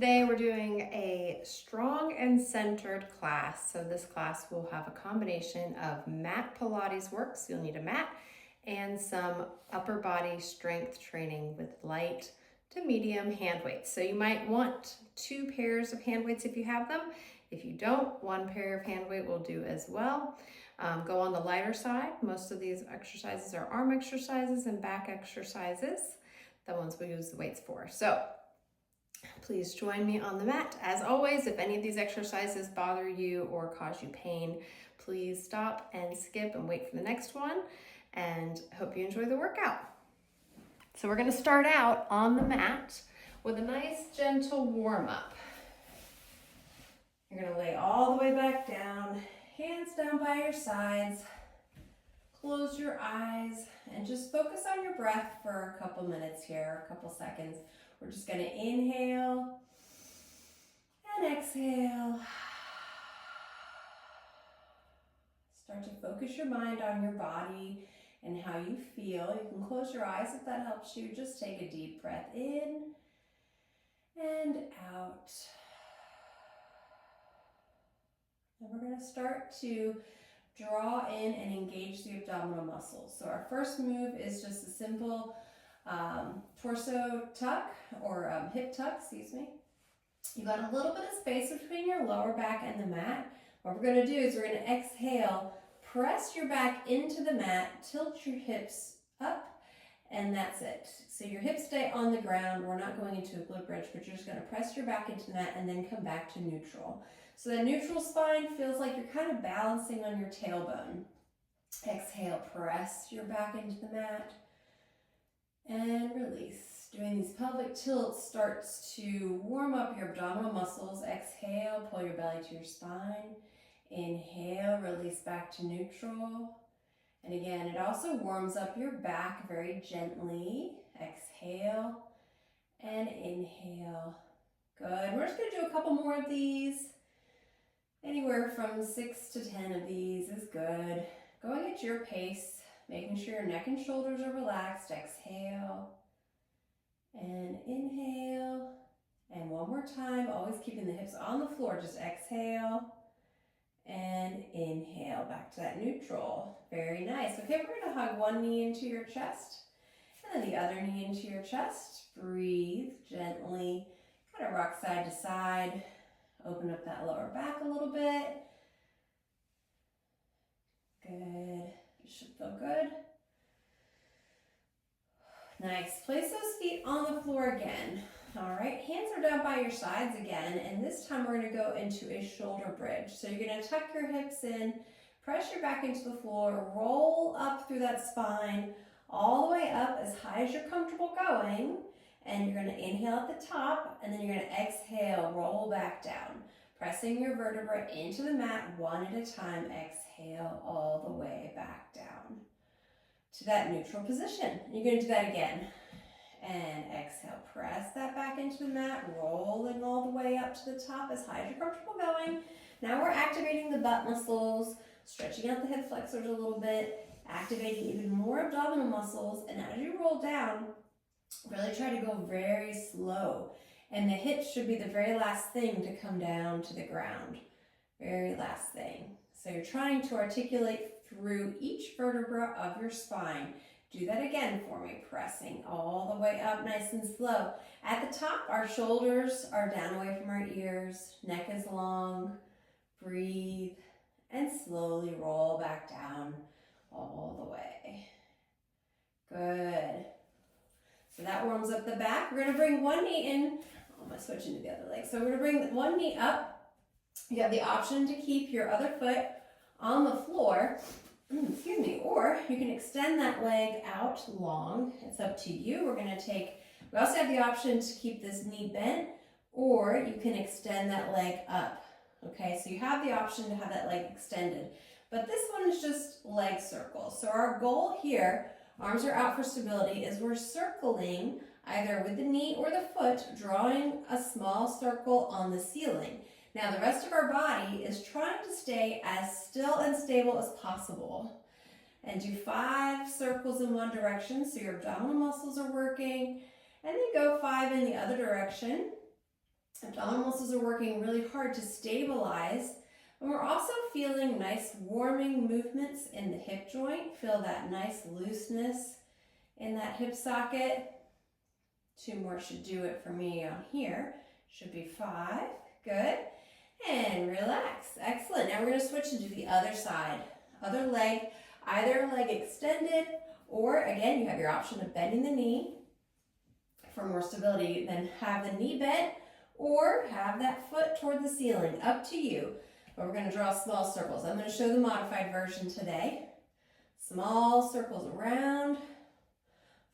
Today we're doing a strong and centered class. So this class will have a combination of mat Pilates work, so you'll need a mat, and some upper body strength training with light to medium hand weights. So you might want 2 pairs of hand weights if you have them. If you don't, 1 pair of hand weight will do as well. Go on the lighter side. Most of these exercises are arm exercises and back exercises, the ones we use the weights for. So please join me on the mat. As always, if any of these exercises bother you or cause you pain, please stop and skip and wait for the next one, and hope you enjoy the workout. So we're going to start out on the mat with a nice gentle warm-up. You're going to lay all the way back down, hands down by your sides, close your eyes, and just focus on your breath for a couple minutes here, a couple seconds. We're just going to inhale and exhale. Start to focus your mind on your body and how you feel. You can close your eyes if that helps you. Just take a deep breath in and out. And we're going to start to draw in and engage the abdominal muscles. So our first move is just a simple torso tuck or hip tuck, excuse me. You got a little bit of space between your lower back and the mat. What we're going to do is we're going to exhale, press your back into the mat, tilt your hips up, and that's it. So your hips stay on the ground. We're not going into a glute bridge, but you're just going to press your back into the mat and then come back to neutral. So the neutral spine feels like you're kind of balancing on your tailbone. Exhale, press your back into the mat and release. Doing these pelvic tilts starts to warm up your abdominal muscles. Exhale, pull your belly to your spine. Inhale, release back to neutral. And again, it also warms up your back very gently. Exhale and inhale. Good. We're just going to do a couple more of these. Anywhere from 6 to 10 of these is good. Going at your pace, making sure your neck and shoulders are relaxed. Exhale and inhale. And one more time, always keeping the hips on the floor. Just exhale and inhale back to that neutral. Very nice. Okay, we're going to hug one knee into your chest and then the other knee into your chest. Breathe gently, kind of rock side to side. Open up that lower back a little bit. Good. You should feel good. Nice. Place those feet on the floor again. All right, hands are down by your sides again, and this time we're going to go into a shoulder bridge. So you're going to tuck your hips in, press your back into the floor, roll up through that spine, all the way up as high as you're comfortable going, and you're going to inhale at the top, and then you're going to exhale, roll back down, pressing your vertebrae into the mat one at a time. Exhale all the way back down to that neutral position. You're going to do that again. And exhale, press that back into the mat, rolling all the way up to the top as high as you're comfortable going. Now we're activating the butt muscles, stretching out the hip flexors a little bit, activating even more abdominal muscles. And as you roll down, really try to go very slow. And the hips should be the very last thing to come down to the ground. Very last thing. So you're trying to articulate through each vertebra of your spine. Do that again for me, pressing all the way up nice and slow. At the top, our shoulders are down away from our ears, neck is long. Breathe and slowly roll back down all the way. Good. So that warms up the back. We're going to bring one knee in. I'm going to switch into the other leg. So we're going to bring one knee up. You have the option to keep your other foot on the floor. Excuse me, or you can extend that leg out long. It's up to you. We also have the option to keep this knee bent, or you can extend that leg up. Okay, so you have the option to have that leg extended. But this one is just leg circles. So our goal here, arms are out for stability, is we're circling either with the knee or the foot, drawing a small circle on the ceiling. Now the rest of our body is trying to stay as still and stable as possible. And do 5 circles in one direction so your abdominal muscles are working. And then go 5 in the other direction. Abdominal muscles are working really hard to stabilize. And we're also feeling nice warming movements in the hip joint. Feel that nice looseness in that hip socket. 2 more should do it for me on here. Should be 5. Good. And relax. Excellent. Now we're going to switch and do the other side. Other leg, either leg extended, or again, you have your option of bending the knee for more stability. Then have the knee bent or have that foot toward the ceiling. Up to you. But we're going to draw small circles. I'm going to show the modified version today. Small circles around.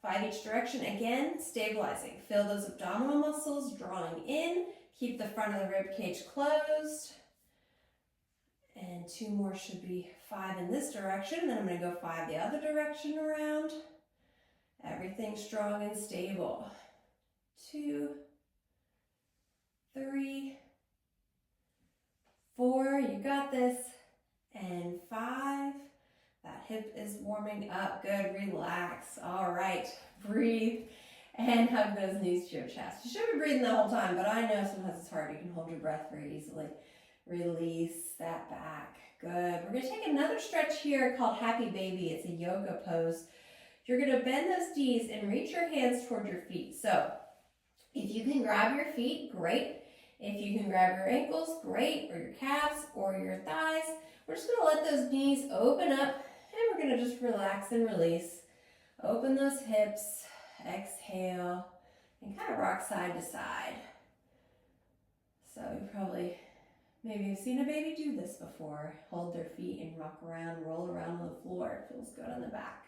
5 each direction. Again, stabilizing. Feel those abdominal muscles drawing in. Keep the front of the rib cage closed. And 2 more should be 5 in this direction. Then I'm going to go 5 the other direction around. Everything strong and stable. 2, 3, 4. You got this. And 5. That hip is warming up. Good. Relax. All right. Breathe and hug those knees to your chest. You should be breathing the whole time, but I know sometimes it's hard. You can hold your breath very easily. Release that back. Good. We're going to take another stretch here called Happy Baby. It's a yoga pose. You're going to bend those knees and reach your hands toward your feet. So if you can grab your feet, great. If you can grab your ankles, great, or your calves or your thighs. We're just going to let those knees open up. And we're going to just relax and release. Open those hips. Exhale. And kind of rock side to side. So you probably, maybe you've seen a baby do this before. Hold their feet and rock around, roll around on the floor. It feels good on the back.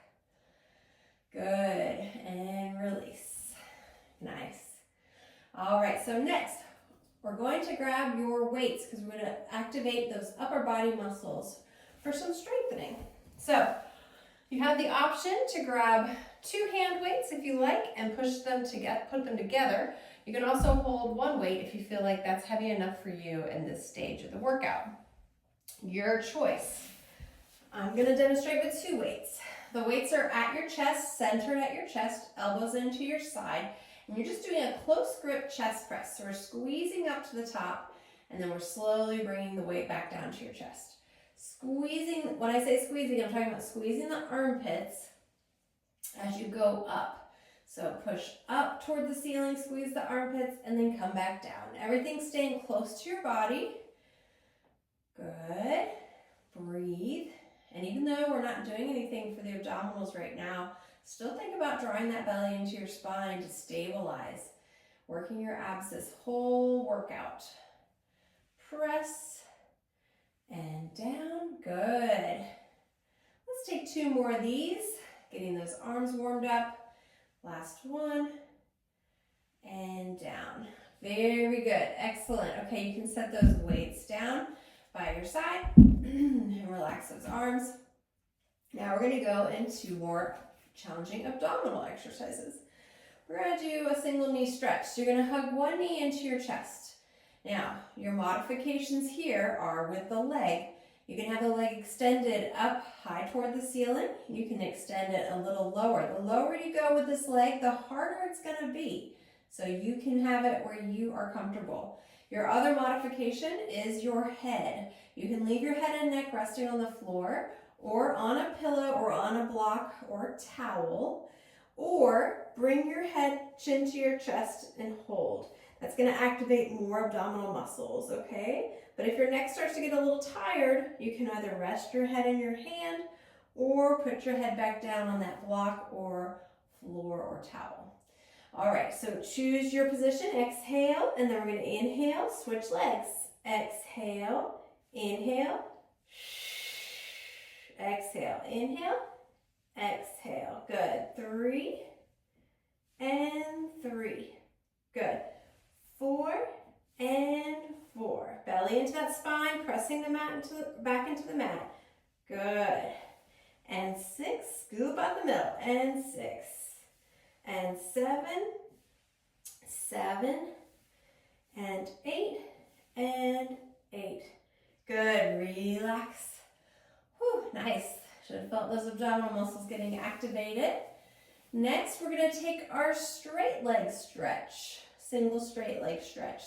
Good. And release. Nice. All right, so next, we're going to grab your weights because we're going to activate those upper body muscles for some strengthening. So you have the option to grab 2 hand weights if you like and push them together, put them together. You can also hold 1 weight if you feel like that's heavy enough for you in this stage of the workout. Your choice. I'm going to demonstrate with 2 weights. The weights are at your chest, centered at your chest, elbows into your side, and you're just doing a close grip chest press. So we're squeezing up to the top, and then we're slowly bringing the weight back down to your chest. Squeezing, when I say squeezing, I'm talking about squeezing the armpits as you go up. So push up toward the ceiling, squeeze the armpits, and then come back down. Everything staying close to your body. Good. Breathe. And even though we're not doing anything for the abdominals right now, still think about drawing that belly into your spine to stabilize. Working your abs this whole workout. Press and down. Good. Let's take 2 more of these. Getting those arms warmed up. Last one. And down. Very good. Excellent. Okay, you can set those weights down by your side and relax those arms. Now we're going to go into more challenging abdominal exercises. We're going to do a single knee stretch. So you're going to hug 1 knee into your chest. Now, your modifications here are with the leg. You can have the leg extended up high toward the ceiling. You can extend it a little lower. The lower you go with this leg, the harder it's going to be. So you can have it where you are comfortable. Your other modification is your head. You can leave your head and neck resting on the floor or on a pillow or on a block or towel, or bring your head chin to your chest and hold. That's going to activate more abdominal muscles, okay? But if your neck starts to get a little tired, you can either rest your head in your hand or put your head back down on that block or floor or towel. All right, so choose your position. Exhale, and then we're going to inhale, switch legs. Exhale, inhale, exhale, inhale, exhale. Good. 3 and 3. Good. 4 and 4. Belly into that spine, pressing the mat back into the mat. Good. And 6. Scoop out the middle. And 6. And 7. 7. And 8. And 8. Good. Relax. Whew, nice. Should have felt those abdominal muscles getting activated. Next, we're going to take our straight leg stretch. Single straight leg stretch.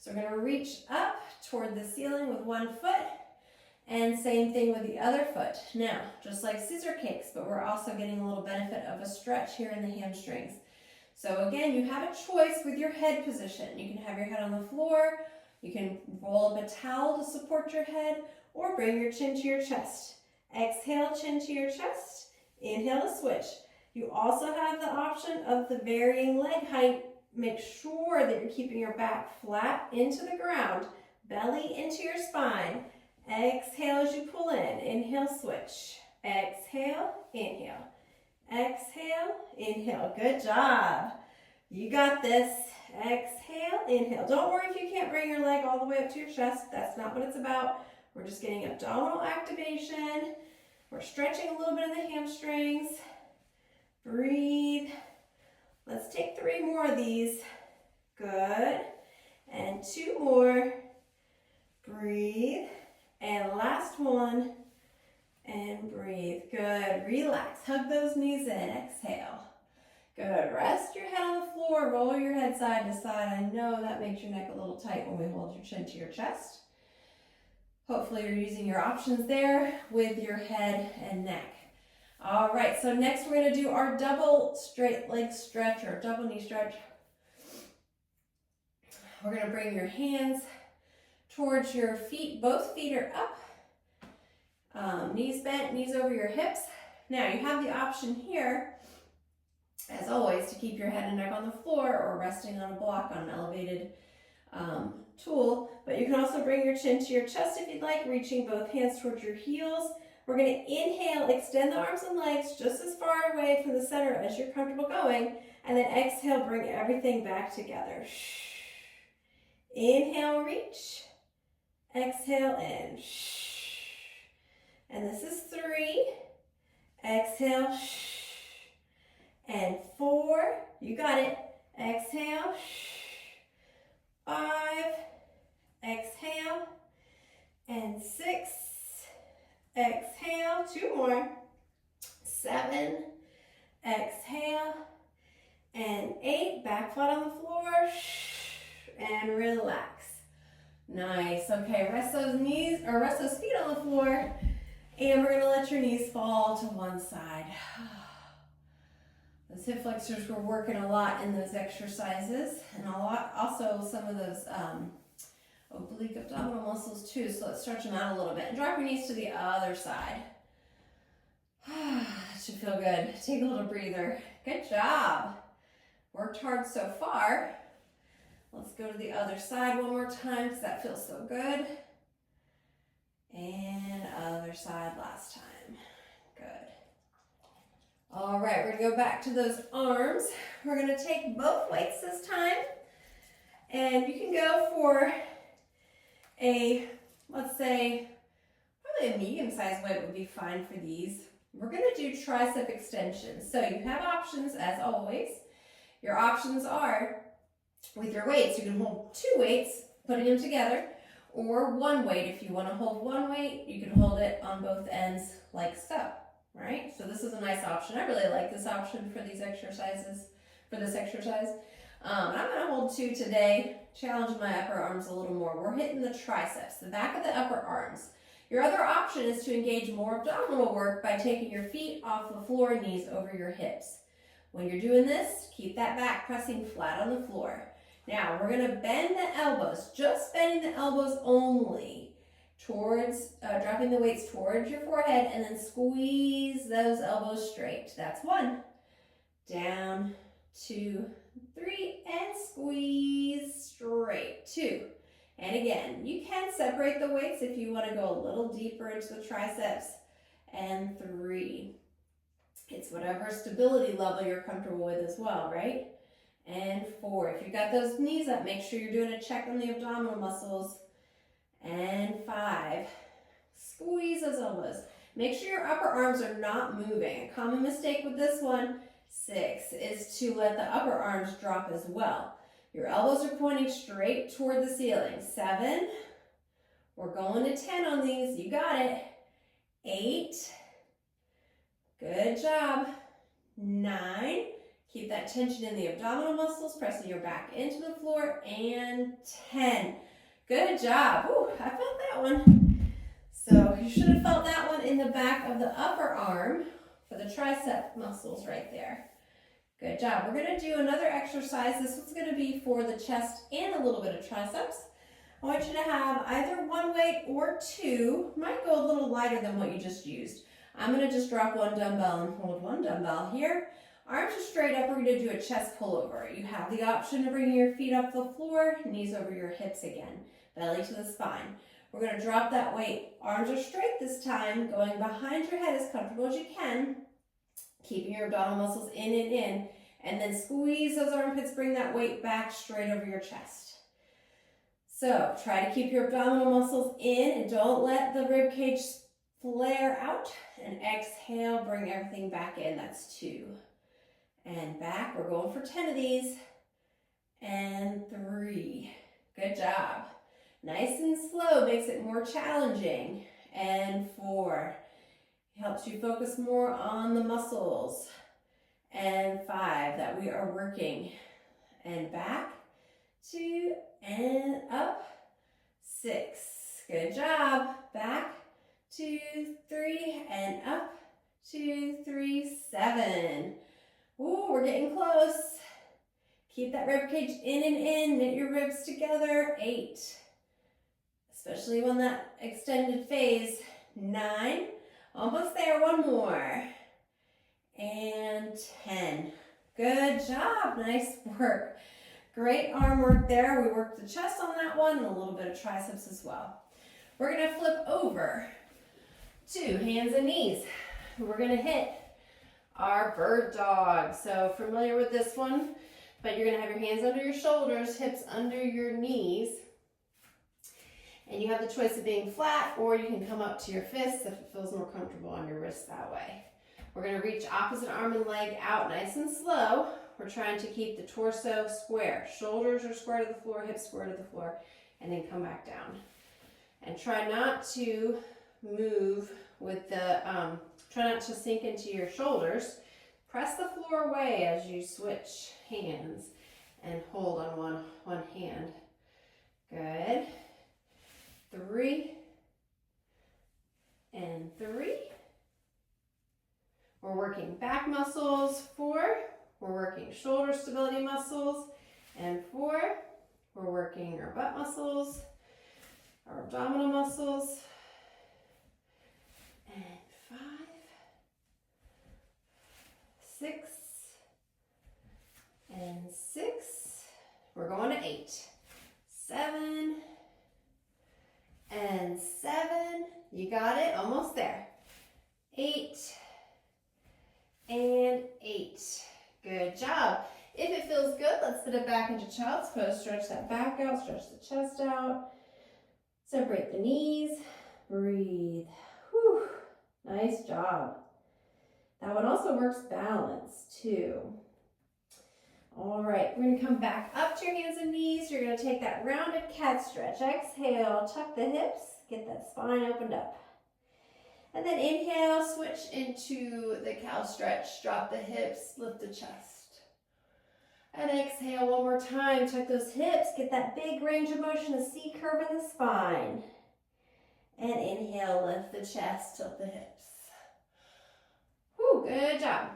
So we're gonna reach up toward the ceiling with one foot, and same thing with the other foot. Now, just like scissor kicks, but we're also getting a little benefit of a stretch here in the hamstrings. So again, you have a choice with your head position. You can have your head on the floor, you can roll up a towel to support your head, or bring your chin to your chest. Exhale, chin to your chest. Inhale to switch. You also have the option of the varying leg height. Make sure that you're keeping your back flat into the ground, belly into your spine. Exhale as you pull in. Inhale, switch. Exhale, inhale. Exhale, inhale. Good job. You got this. Exhale, inhale. Don't worry if you can't bring your leg all the way up to your chest. That's not what it's about. We're just getting abdominal activation. We're stretching a little bit in the hamstrings. Breathe. Let's take 3 more of these. Good. And 2 more. Breathe. And last one. And breathe. Good. Relax. Hug those knees in. Exhale. Good. Rest your head on the floor. Roll your head side to side. I know that makes your neck a little tight when we hold your chin to your chest. Hopefully you're using your options there with your head and neck. All right, so next we're going to do our double straight leg stretch or double knee stretch. We're going to bring your hands towards your feet. Both feet are up. Knees bent, knees over your hips. Now you have the option here, as always, to keep your head and neck on the floor or resting on a block on an elevated tool, but you can also bring your chin to your chest if you'd like, reaching both hands towards your heels. We're going to inhale, extend the arms and legs just as far away from the center as you're comfortable going, and then exhale, bring everything back together. Inhale, reach. Exhale, in. And this is 3. Exhale, and 4. You got it. Exhale, 5. Exhale, and 6. Exhale, 2 more. 7. Exhale, and 8. Back foot on the floor, and relax. Nice. Okay, rest those knees, or rest those feet on the floor, and we're gonna let your knees fall to one side. Those hip flexors were working a lot in those exercises, and a lot, also some of those oblique abdominal muscles too, so let's stretch them out a little bit. And drop your knees to the other side. Should feel good. Take a little breather. Good job. Worked hard so far. Let's go to the other side one more time because that feels so good. And other side last time. Good. All right, we're gonna go back to those arms. We're gonna take both weights this time. And you can go for let's say, probably a medium-sized weight would be fine for these. We're going to do tricep extensions. So you have options as always. Your options are, with your weights, you can hold 2 weights, putting them together, or 1 weight. If you want to hold 1 weight, you can hold it on both ends like so, right? So this is a nice option. I really like this option for these exercises, for this exercise. I'm going to hold 2 today, challenge my upper arms a little more. We're hitting the triceps, the back of the upper arms. Your other option is to engage more abdominal work by taking your feet off the floor, knees over your hips. When you're doing this, keep that back pressing flat on the floor. Now, we're going to bend the elbows, just bending the elbows only, towards, dropping the weights towards your forehead, and then squeeze those elbows straight. That's 1. Down, 2, 3, and squeeze straight. 2. And again, you can separate the weights if you want to go a little deeper into the triceps. And 3. It's whatever stability level you're comfortable with as well, right? And 4. If you've got those knees up, make sure you're doing a check on the abdominal muscles. And 5. Squeeze those elbows. Make sure your upper arms are not moving. A common mistake with this one, 6, is to let the upper arms drop as well. Your elbows are pointing straight toward the ceiling. 7. We're going to 10 on these. You got it. 8. Good job. 9. Keep that tension in the abdominal muscles, pressing your back into the floor, and 10. Good job. Ooh, I felt that one. So you should have felt that one in the back of the upper arm for the tricep muscles right there. Good job. We're going to do another exercise. This one's going to be for the chest and a little bit of triceps. I want you to have either one weight or two. Might go a little lighter than what you just used. I'm going to just drop one dumbbell and hold one dumbbell here. Arms are straight up. We're going to do a chest pullover. You have the option of bringing your feet off the floor, knees over your hips again, belly to the spine. We're going to drop that weight. Arms are straight this time, going behind your head as comfortable as you can, keeping your abdominal muscles in, and then squeeze those armpits, bring that weight back straight over your chest. So try to keep your abdominal muscles in and don't let the rib cage flare out. And exhale, bring everything back in. That's 2. And back, we're going for 10 of these. And 3. Good job. Nice and slow makes it more challenging. And 4. Helps you focus more on the muscles. And 5, that we are working. And back, 2, and up, 6. Good job. Back, 2, 3, and up, 2, 3, 7. Ooh, we're getting close. Keep that rib cage in and in. Knit your ribs together. 8. Especially when that extended phase. 9. Almost there. One more. And 10. Good job. Nice work. Great arm work there. We worked the chest on that one and a little bit of triceps as well. We're going to flip over to hands and knees. We're going to hit our bird dog. So familiar with this one, but you're going to have your hands under your shoulders, hips under your knees. And you have the choice of being flat, or you can come up to your fists if it feels more comfortable on your wrists that way. We're going to reach opposite arm and leg out nice and slow. We're trying to keep the torso square. Shoulders are square to the floor, hips square to the floor, and then come back down. And try not to move with the, try not to sink into your shoulders. Press the floor away as you switch hands and hold on one hand. Good. 3 and 3. We're working back muscles. 4. We're working shoulder stability muscles. And 4. We're working our butt muscles, our abdominal muscles. And 5, 6, and 6. We're going to 8, 7, and 7. You got it, almost there. 8, and 8. Good job. If it feels good, let's put it back into child's pose. Stretch that back out, stretch the chest out. Separate the knees. Breathe. Whew. Nice job. That one also works balance too. All right, we're going to come back up to your hands and knees. You're going to take that rounded cat stretch. Exhale, tuck the hips, get that spine opened up. And then inhale, switch into the cow stretch. Drop the hips, lift the chest. And exhale one more time. Tuck those hips, get that big range of motion, a C curve in the spine. And inhale, lift the chest, tilt the hips. Whew, good job.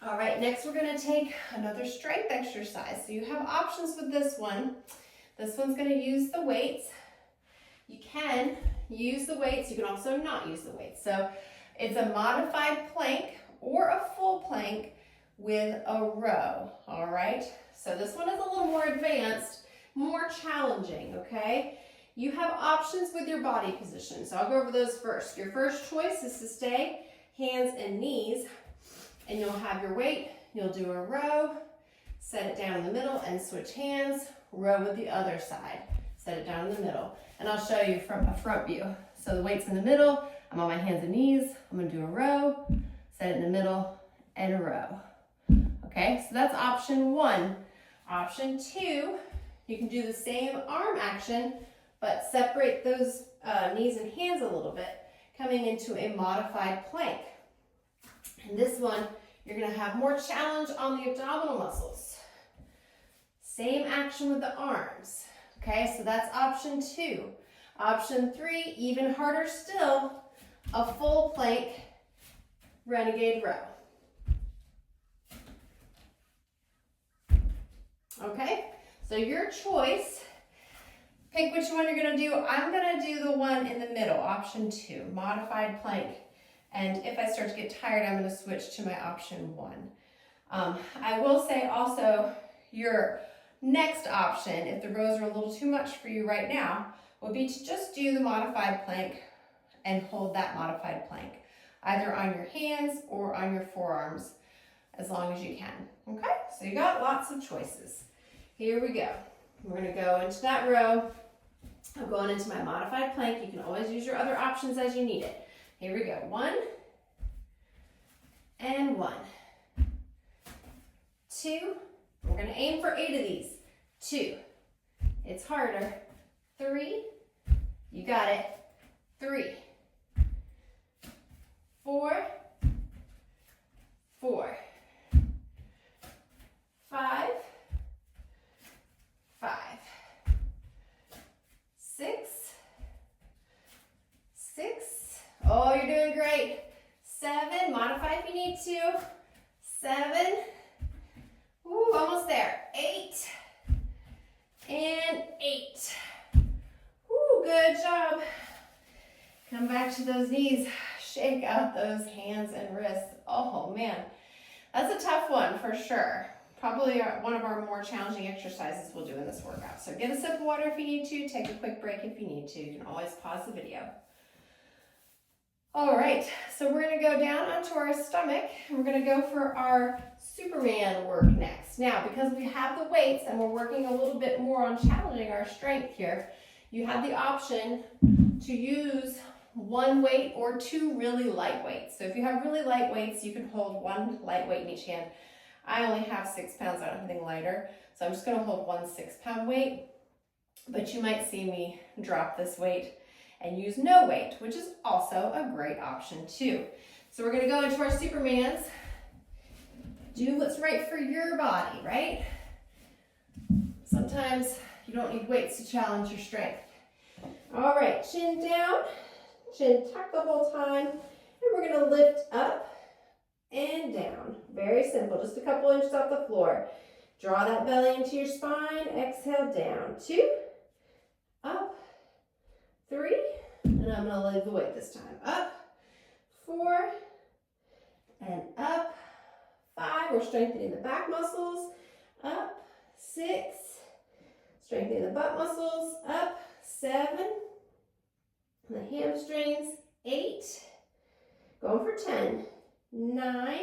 All right, next we're going to take another strength exercise. So you have options with this one. This one's going to use the weights. You can use the weights. You can also not use the weights. So it's a modified plank or a full plank with a row. All right, so this one is a little more advanced, more challenging, okay? You have options with your body position. So I'll go over those first. Your first choice is to stay hands and knees. And you'll have your weight, you'll do a row, set it down in the middle and switch hands, row with the other side, set it down in the middle. And I'll show you from a front view. So the weight's in the middle, I'm on my hands and knees, I'm gonna do a row, set it in the middle, and a row. Okay, so that's option 1. Option 2, you can do the same arm action, but separate those knees and hands a little bit, coming into a modified plank. And this one, You're gonna have more challenge on the abdominal muscles. Same action with the arms. Okay, so that's option 2. Option 3, even harder still, a full plank renegade row. Okay, so your choice, pick which one you're gonna do. I'm gonna do the one in the middle, option 2, modified plank. And if I start to get tired, I'm gonna switch to my option 1. I will say also, your next option, if the rows are a little too much for you right now, would be to just do the modified plank and hold that modified plank, either on your hands or on your forearms, as long as you can. Okay, so you got lots of choices. Here we go. We're gonna go into that row. I'm going into my modified plank. You can always use your other options as you need it. Here we go. 1 and 1. 2. We're gonna aim for 8 of these. 2. It's harder. 3. You got it. 3. 4. 4. 5. 5. 6. 6. Oh, you're doing great. 7. Modify if you need to. 7. Ooh, almost there. 8. And 8. Ooh, good job. Come back to those knees. Shake out those hands and wrists. Oh man, that's a tough one for sure. Probably one of our more challenging exercises we'll do in this workout. So get a sip of water if you need to. Take a quick break if you need to. You can always pause the video. All right, so we're gonna go down onto our stomach and we're gonna go for our Superman work next. Now, because we have the weights and we're working a little bit more on challenging our strength here, you have the option to use 1 weight or 2 really light weights. So if you have really light weights, you can hold 1 light weight in each hand. I only have 6 pounds, I don't have anything lighter. So I'm just gonna hold 1 6-pound weight, but you might see me drop this weight and use no weight, which is also a great option too. So we're gonna go into our Supermans. Do what's right for your body, right? Sometimes you don't need weights to challenge your strength. All right, chin down, chin tucked the whole time, and we're gonna lift up and down. Very simple, just a couple inches off the floor. Draw that belly into your spine, exhale down. 2, up, 3, and I'm gonna leave the weight this time. Up, 4, and up, 5. We're strengthening the back muscles. Up, 6, strengthening the butt muscles. Up, 7, and the hamstrings. 8, going for 10, 9,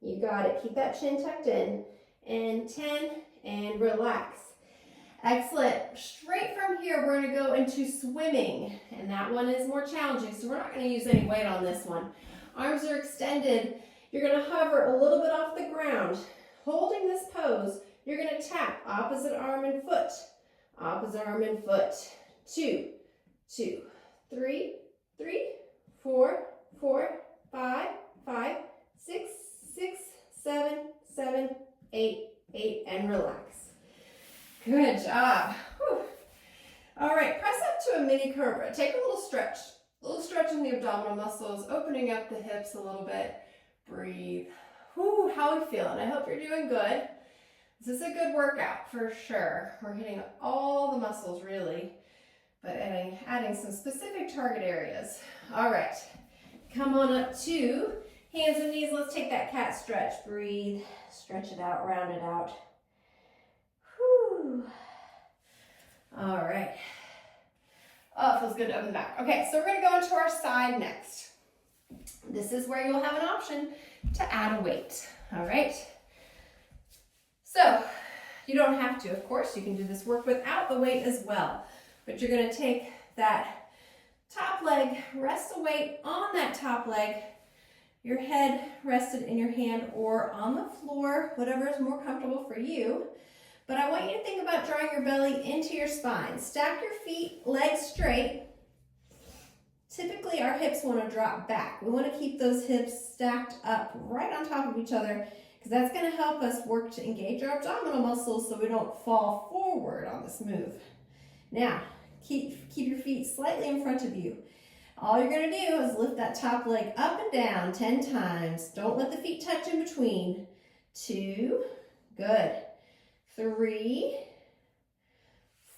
you got it. Keep that chin tucked in. And 10, and relax. Excellent. Straight from here, we're gonna go into swimming, and that one is more challenging, so we're not gonna use any weight on this one. Arms are extended. You're gonna hover a little bit off the ground. Holding this pose, you're gonna tap opposite arm and foot. Opposite arm and foot. 2, 2, 3, 3, 4, 4, 5, 5, 6, 6, 7, 7, 8, 8, and relax. Good job. Whew. All right, press up to a mini cobra. Take a little stretch in the abdominal muscles, opening up the hips a little bit. Breathe. Whew, how are we feeling? I hope you're doing good. This is a good workout for sure. We're hitting all the muscles really, but adding some specific target areas. All right, come on up to hands and knees. Let's take that cat stretch. Breathe, stretch it out, round it out. Whew. All right. Oh, it feels good to open the back. Okay, so we're gonna go into our side next. This is where you'll have an option to add a weight, all right? So, you don't have to, of course. You can do this work without the weight as well, but you're gonna take that top leg, rest the weight on that top leg, your head rested in your hand or on the floor, whatever is more comfortable for you. But I want you to think about drawing your belly into your spine. Stack your feet, legs straight. Typically our hips want to drop back. We want to keep those hips stacked up right on top of each other because that's going to help us work to engage our abdominal muscles so we don't fall forward on this move. Now, keep your feet slightly in front of you. All you're going to do is lift that top leg up and down 10 times. Don't let the feet touch in between. 2, good. 3,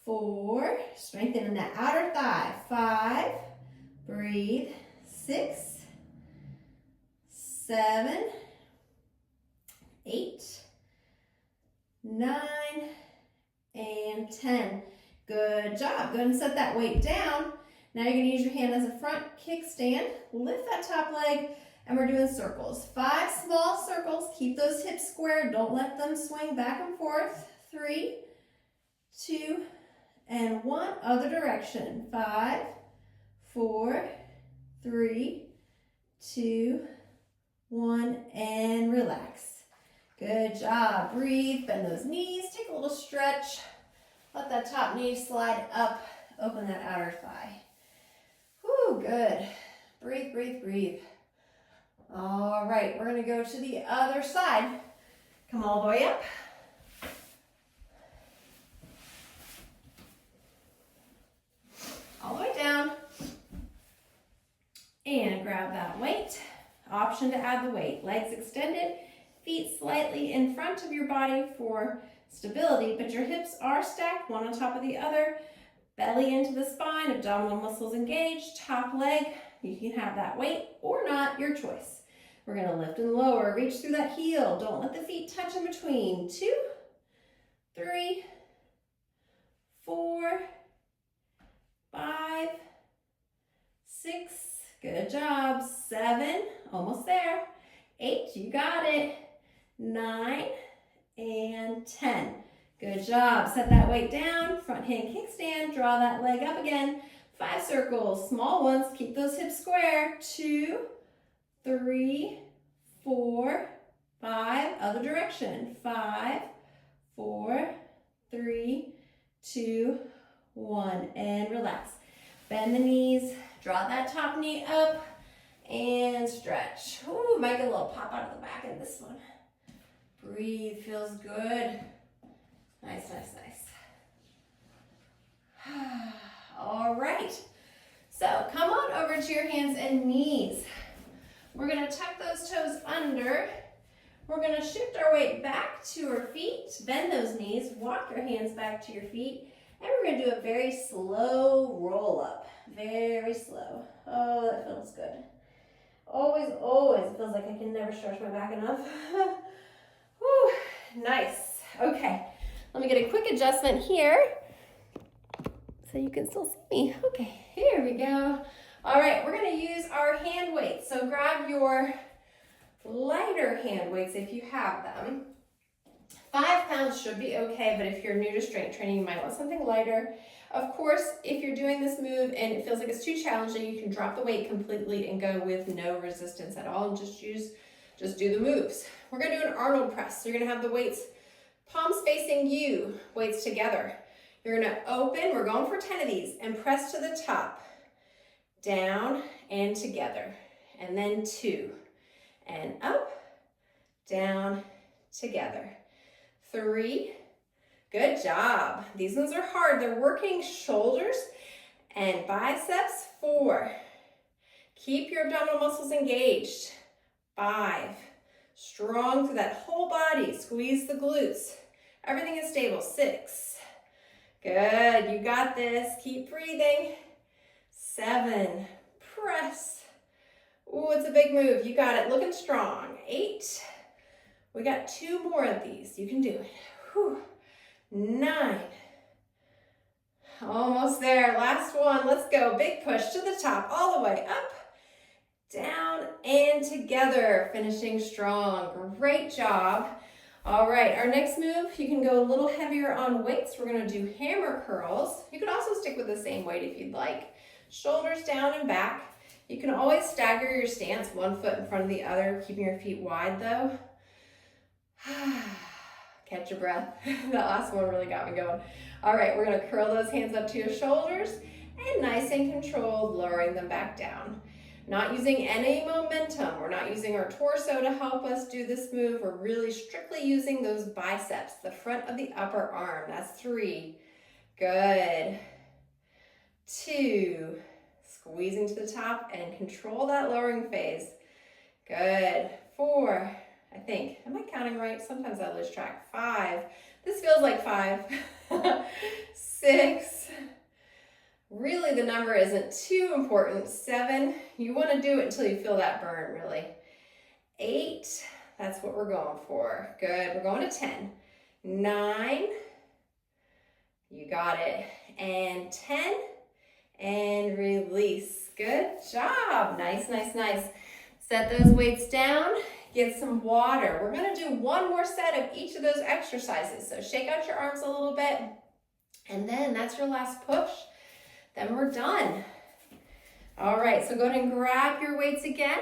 4, strengthening that outer thigh. 5, breathe. 6, 7, 8, 9, and 10. Good job. Go ahead and set that weight down. Now you're going to use your hand as a front kickstand. Lift that top leg, and we're doing circles. 5 small circles. Keep those hips squared. Don't let them swing back and forth. 3, 2, and 1. Other direction. 5, 4, 3, 2, 1, and relax. Good job. Breathe. Bend those knees. Take a little stretch. Let that top knee slide up. Open that outer thigh. Whew, good. Breathe, breathe, breathe. All right, we're going to go to the other side. Come all the way up. All the way down. And grab that weight. Option to add the weight. Legs extended, feet slightly in front of your body for stability, but your hips are stacked one on top of the other. Belly into the spine, abdominal muscles engaged, top leg. You can have that weight or not, your choice. We're going to lift and lower, reach through that heel. Don't let the feet touch in between. 2, 3, 4, 5, 6, good job. 7, almost there. 8, you got it. 9, and 10. Good job. Set that weight down, front hand kickstand, draw that leg up again. 5 circles, small ones, keep those hips square. 2, 3, 4, 5, other direction. 5, 4, 3, 2, 1, and relax. Bend the knees, draw that top knee up, and stretch. Ooh, might get a little pop out of the back in this one. Breathe, feels good. Nice, nice, nice. All right, so come on over to your hands and knees. We're gonna tuck those toes under. We're gonna shift our weight back to our feet, bend those knees, walk your hands back to your feet, and we're gonna do a very slow roll up, very slow. Oh, that feels good. Always, always, it feels like I can never stretch my back enough. Whew, nice. Okay, let me get a quick adjustment here so you can still see me. Okay, here we go. All right, we're gonna use our hand weights. So grab your lighter hand weights if you have them. 5 pounds should be okay, but if you're new to strength training, you might want something lighter. Of course, if you're doing this move and it feels like it's too challenging, you can drop the weight completely and go with no resistance at all and just do the moves. We're gonna do an Arnold press. So you're gonna have the weights palms facing you, weights together. You're gonna open, we're going for 10 of these, and press to the top, down and together, and then 2, and up, down, together. 3, good job. These ones are hard. They're working shoulders and biceps. 4, keep your abdominal muscles engaged. 5, strong through that whole body. Squeeze the glutes. Everything is stable. 6, good. You got this. Keep breathing. 7, press. Ooh, it's a big move. You got it. Looking strong. 8, we got 2 more of these. You can do it. Whew. 9, almost there. Last one. Let's go. Big push to the top, all the way up, down, and together. Finishing strong. Great job. All right, our next move, you can go a little heavier on weights. We're gonna do hammer curls. You can also stick with the same weight if you'd like. Shoulders down and back. You can always stagger your stance, 1 foot in front of the other, keeping your feet wide though. Catch your breath. That last one really got me going. All right, we're gonna curl those hands up to your shoulders and nice and controlled, lowering them back down. Not using any momentum. We're not using our torso to help us do this move. We're really strictly using those biceps, the front of the upper arm. That's 3. Good. 2. Squeezing to the top and control that lowering phase. Good. 4. I think. Am I counting right? Sometimes I lose track. 5. This feels like 5. 6. Really, the number isn't too important. 7. You want to do it until you feel that burn, really. 8. That's what we're going for. Good. We're going to 10. 9. You got it. And 10. And release. Good job. Nice, nice, nice. Set those weights down. Get some water. We're going to do one more set of each of those exercises. So shake out your arms a little bit. And then that's your last push. Then we're done. All right, so go ahead and grab your weights again.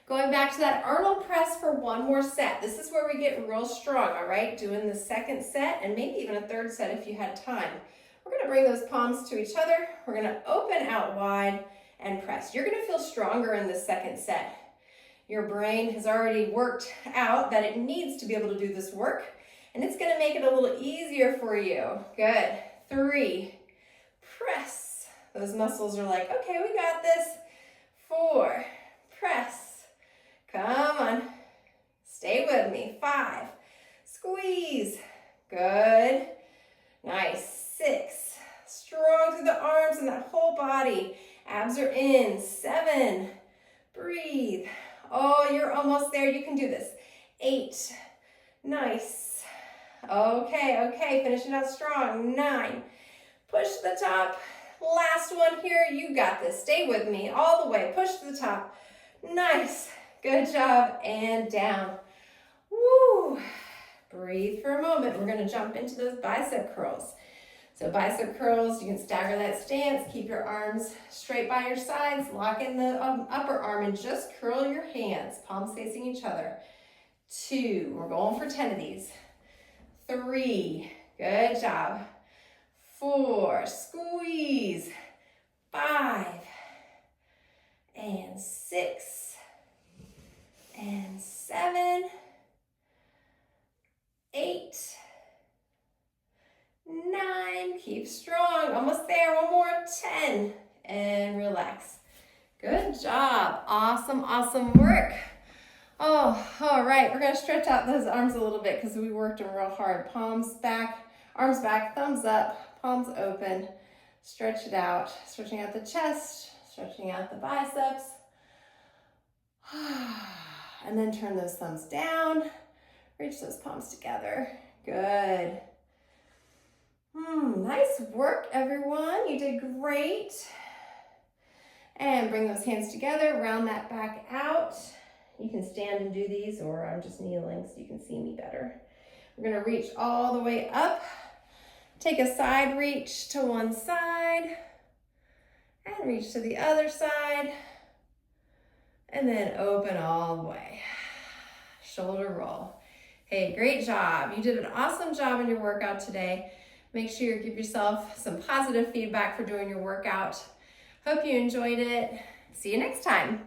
Going back to that Arnold press for one more set. This is where we get real strong, all right? Doing the second set and maybe even a third set if you had time. We're gonna bring those palms to each other. We're gonna open out wide and press. You're gonna feel stronger in the second set. Your brain has already worked out that it needs to be able to do this work, and it's gonna make it a little easier for you. Good. 3, press. Those muscles are like, okay, we got this. 4, press. Come on. Stay with me. 5, squeeze. Good. Nice. 6, strong through the arms and that whole body. Abs are in. 7, breathe. Oh, you're almost there. You can do this. 8, nice. Okay, finishing out strong. 9, push to the top. Last one here, you got this. Stay with me all the way. Push to the top. Nice. Good job. And down. Woo. Breathe for a moment. We're going to jump into those bicep curls. So bicep curls, you can stagger that stance. Keep your arms straight by your sides. Lock in the upper arm and just curl your hands. Palms facing each other. 2. We're going for 10 of these. 3. Good job. 4, squeeze. 5, and 6, and 7, 8, 9, keep strong, almost there, one more, 10, and relax. Good job, awesome, awesome work. Oh, all right, we're gonna stretch out those arms a little bit because we worked them real hard. Palms back, arms back, thumbs up. Palms open, stretch it out, stretching out the chest, stretching out the biceps. And then turn those thumbs down, reach those palms together. Good. Nice work, everyone. You did great. And bring those hands together, round that back out. You can stand and do these, or I'm just kneeling so you can see me better. We're gonna reach all the way up. Take a side reach to one side and reach to the other side, and then open all the way. Shoulder roll. Hey, great job. You did an awesome job in your workout today. Make sure you give yourself some positive feedback for doing your workout. Hope you enjoyed it. See you next time.